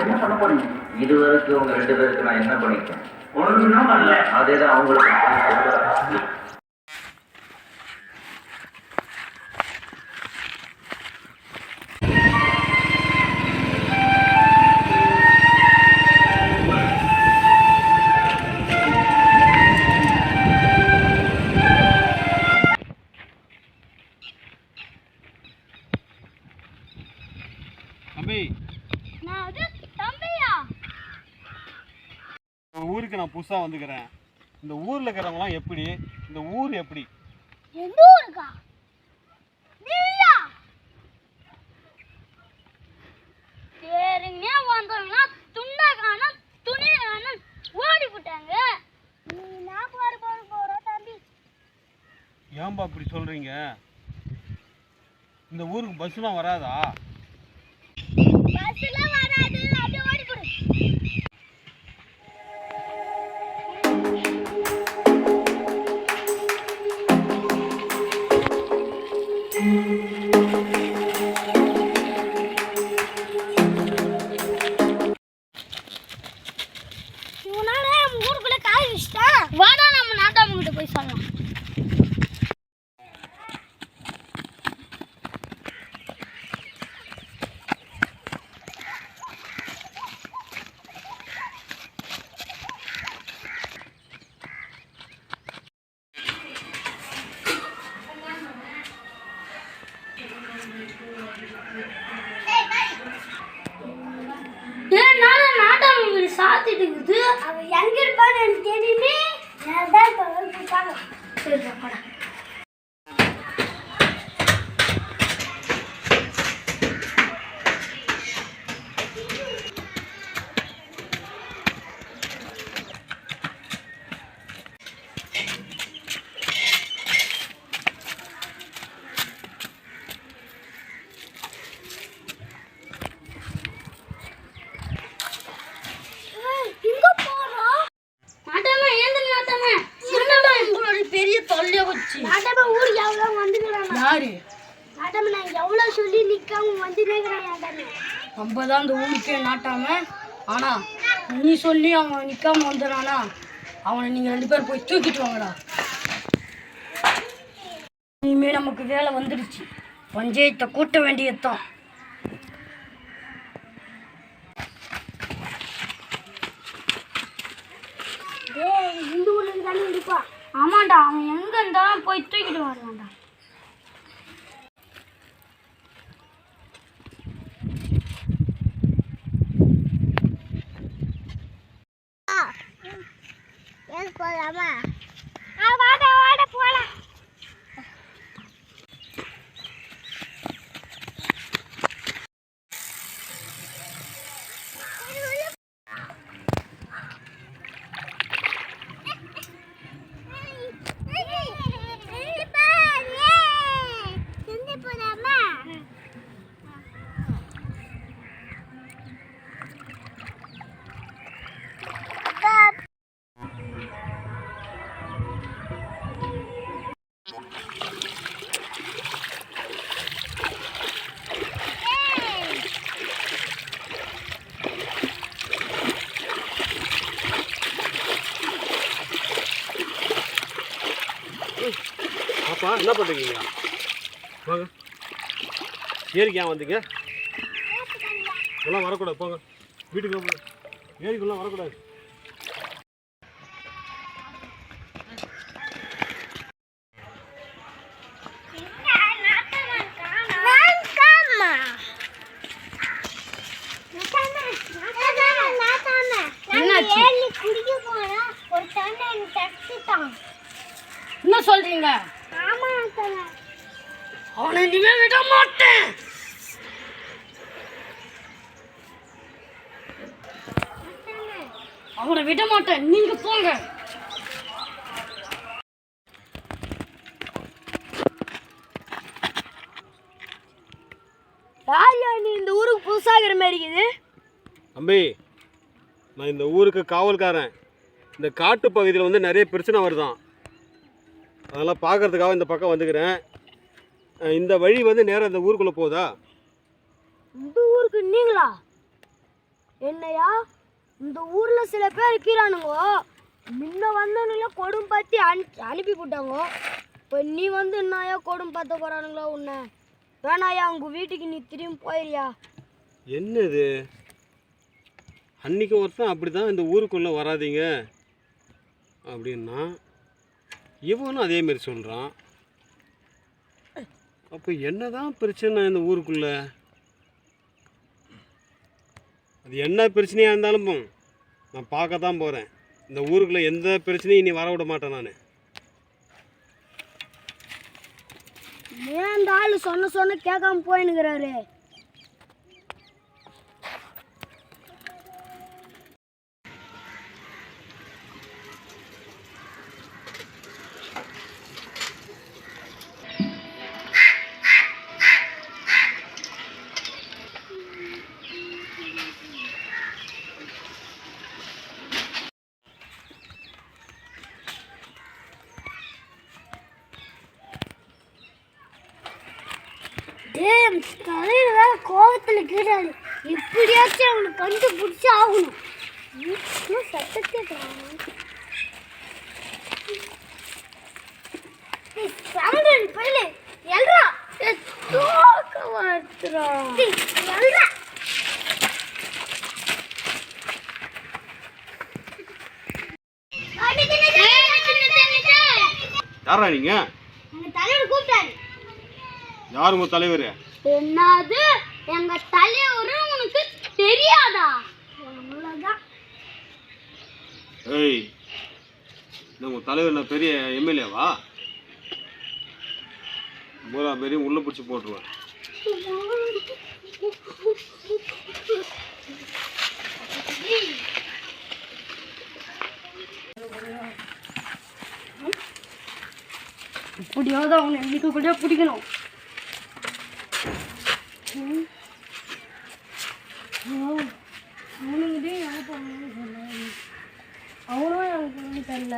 என்ன பண்ண போறீங்க? இதுவரைக்கும் உங்க 2 பேருக்கு நான் என்ன பண்ணிருக்கேன்? ஒண்ணும் பண்ணல. அதேதான் அவங்களுக்கு. ஊருக்கு நான் புதுசாக வந்துக்கிறேன். இந்த ஊரில் இருக்கிறவங்களாம் எப்படி, இந்த ஊர் எப்படி? எந்த ஊருக்கா? நீயா? சரிங்க வந்தவங்க துண்டக்கான துணிக்கான ஓடி போட்டாங்க. நீ நான் போற தம்பி. ஏன்பா இப்படி சொல்றீங்க? இந்த ஊருக்கு பஸ்லாம் வராதா? பஸ்லாம் வராது, அப்படியே ஓடி போடு. ஊருக்குள்ள காய் வச்சுட்டா வாடா நம்ம நாட்டாம கிட்ட போய் சொல்லலாம். சாத்திட்டு இருக்குது. அவன் எங்க இருப்பான்னு எனக்கு தெரியுமே. நான் தான் போயிட்டாங்க. சரி போடா. நம்ம தான் இந்த ஊருக்கே நாட்டாம. ஆனா நீ சொல்லி அவன் நிக்காம வந்தானா அவனை நீங்க 2 பேரும் போய் தூக்கிட்டு வாங்கடா. இனிமே நமக்கு வேலை வந்துடுச்சு. பஞ்சாயத்தை கூட்ட வேண்டியதுதான். இந்த ஊர்ல தானே இருப்பா. ஆமாண்டா, அவன் எங்க இருந்தாலும் போய் தூக்கிட்டு வரலாம்டா. போலாமா? வாட வாட போலாம். அப்பா என்ன பண்ணுறீங்க? வாங்க. ஏரிக்கு ஏன் வந்தீங்க? இதெல்லாம் வரக்கூடாது, போங்க வீட்டுக்கு. ஏரிக்குள்ளே வரக்கூடாது. என்ன சொல்றீங்க? அவனை இனிமே விட மாட்டேன். அவனை விட மாட்டேன். நீங்க போங்க. யார் நீ இந்த ஊருக்கு புதுசாகிற மாதிரி இருக்குது? தம்பி, நான் இந்த ஊருக்கு காவல்காரன். இந்த காட்டு பகுதியில் வந்து நிறைய பிரச்சனை வருதான். அதெல்லாம் பார்க்கறதுக்காக இந்த பக்கம் வந்துக்கிறேன். இந்த வழி வந்து நேராக இந்த ஊருக்குள்ளே போகுதா? இந்த ஊருக்கு நீங்களா? என்னையா இந்த ஊர்ல சில பேர் இருக்கிறானுங்க, முன்ன வந்தவனுங்கள கொடும் பார்த்து அனுப்பி போட்டாங்க. இப்போ நீ வந்து என்னையா கொடும் பார்த்த போறானுங்களோ உன்னை? வேணாயா, உங்க வீட்டுக்கு நீ திரும்பி போயிரியா. என்னது அன்னைக்கு ஒருத்தன் அப்படி தான் இந்த ஊருக்குள்ளே வராதீங்க அப்படின்னா இவனும் அதேமாரி சொல்கிறான். அப்போ என்னதான் பிரச்சனை இந்த ஊருக்குள்ளே? அது என்ன பிரச்சனையாக இருந்தாலும் நான் பார்க்க தான் போகிறேன். இந்த ஊருக்குள்ளே எந்த பிரச்சனையும் இனி வர விட மாட்டேன் நான். ஏன் அந்த ஆள் சொன்ன கேட்காம போயினுக்கிறாரு? தலையில கோபத்தில் கீழாது, எப்படியாச்சும் அவனை கண்டுபிடிச்சி ஆகணும். சத்தத்தை பயில எல்ரா யாரா நீங்க? தலைவர் கூப்பிட்டாரு. யார் உங்க தலைவர்? என்னது எங்க தலைவர் உனக்கு தெரியாதா? அவ்வளவுதான். ஏய், உங்க தலைவர் நான் பெரிய எம்எல்ஏவா? பூரா பெரிய உள்ள பிடிச்சி போட்டுருவேன். இப்படியாவது அவனை வீட்டுக்குள்ளே பிடிக்கணும். அவனுங்கிட்டே எனக்கு அவனும் எனக்கு ஒன்றும் தெரியல.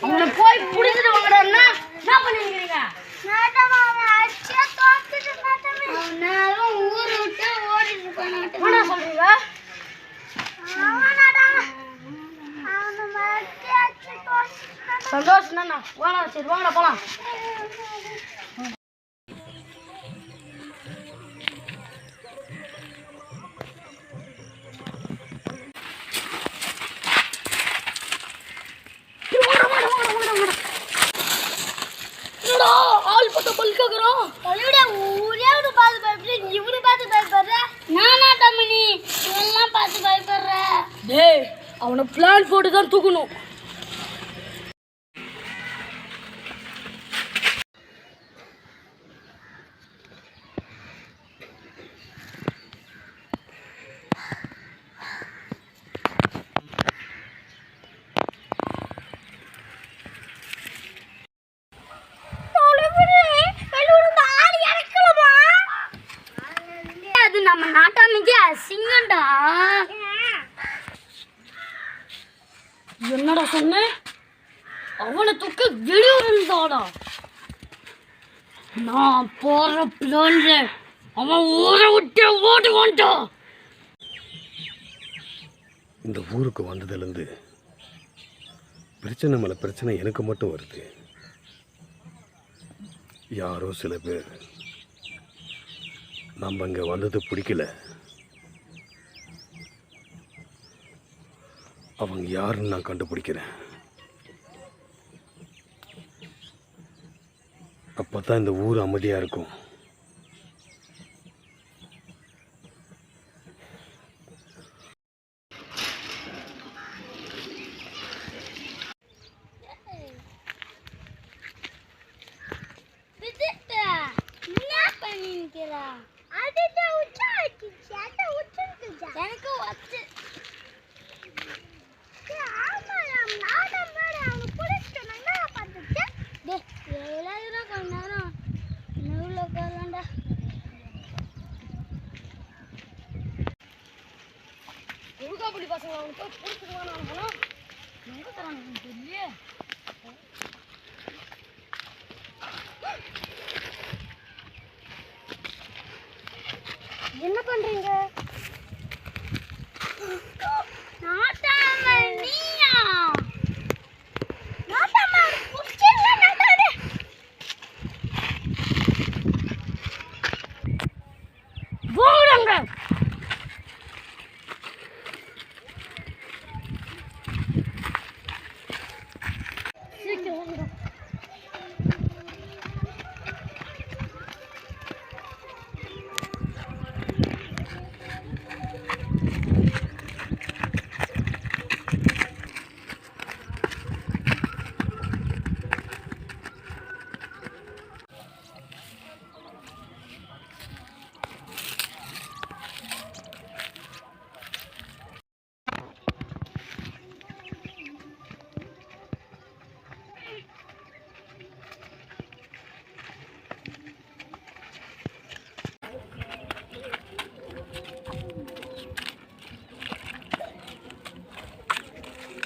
அவனை போய் புடிச்சிட்டு வாங்கடா. என்ன பண்ணிக்கிறீங்க? ஊரை விட்டு ஓடிட்டு போனாட்டம். என்ன சொல்றீங்க? சந்தோஷம் தானே? வாடா, சரி வாங்கடா போலாம். ஆள் பட்ட பல்காக்குறோம். ஊரே பார்த்து பயப்படுற, இவனு பார்த்து பயப்படுற. நானா தம்பி எல்லாம் பார்த்து பயப்படுற? டேய், அவனை பிளான் போட்டு தான் தூக்கணும். அது நம்ம நாட்டாமைக்கு அசிங்கண்டா. என்னடா சொன்ன? அவனை தூக்க வெளியூர் இருந்தாடா. நான் போற பிளான்ல அவன் ஊரை விட்டு ஓடி வந்துட்டான். இந்த ஊருக்கு வந்ததுலேருந்து பிரச்சனை மேலே பிரச்சனை எனக்கு மட்டும் வருது. யாரோ சில பேர் நம்ம இங்கே வந்தது பிடிக்கல. அவங்க யாருன்னு நான் கண்டுபிடிக்கிறேன். அப்போ தான் இந்த ஊர் அமைதியாக இருக்கும். என்ன பண்ணிக்கிறா? அதுதான் உச்சா எனக்கு அவனுக்கு போய் பிடிச்சிருவானுங்களா எங்கே தரானுங்க தெரியல. என்ன பண்றீங்க?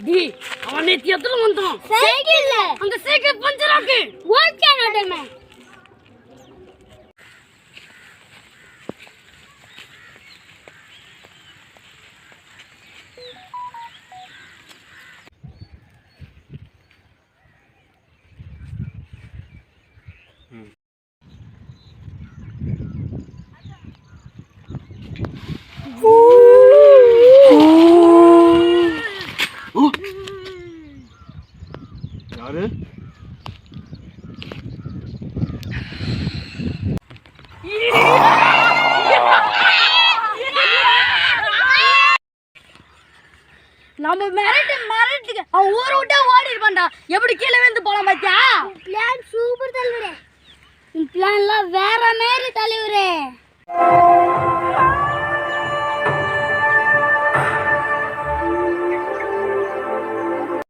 டி அவன் நேத்து எத்தனை வந்தான் சைக்கிள்ல அந்த சைக்கிள் பஞ்சர் ஆக்கு ஓகே நடுமே. யாரு? நம்ம மிரட்டுக்கு அவன் ஊரை விட்டா ஓடி இருப்பான்டா. எப்படி கீழே விழுந்து போலாம் பாத்தியா? பிளான் சூப்பர் தலைவரே. பிளான்லாம் வேற மாதிரி தலைவரே.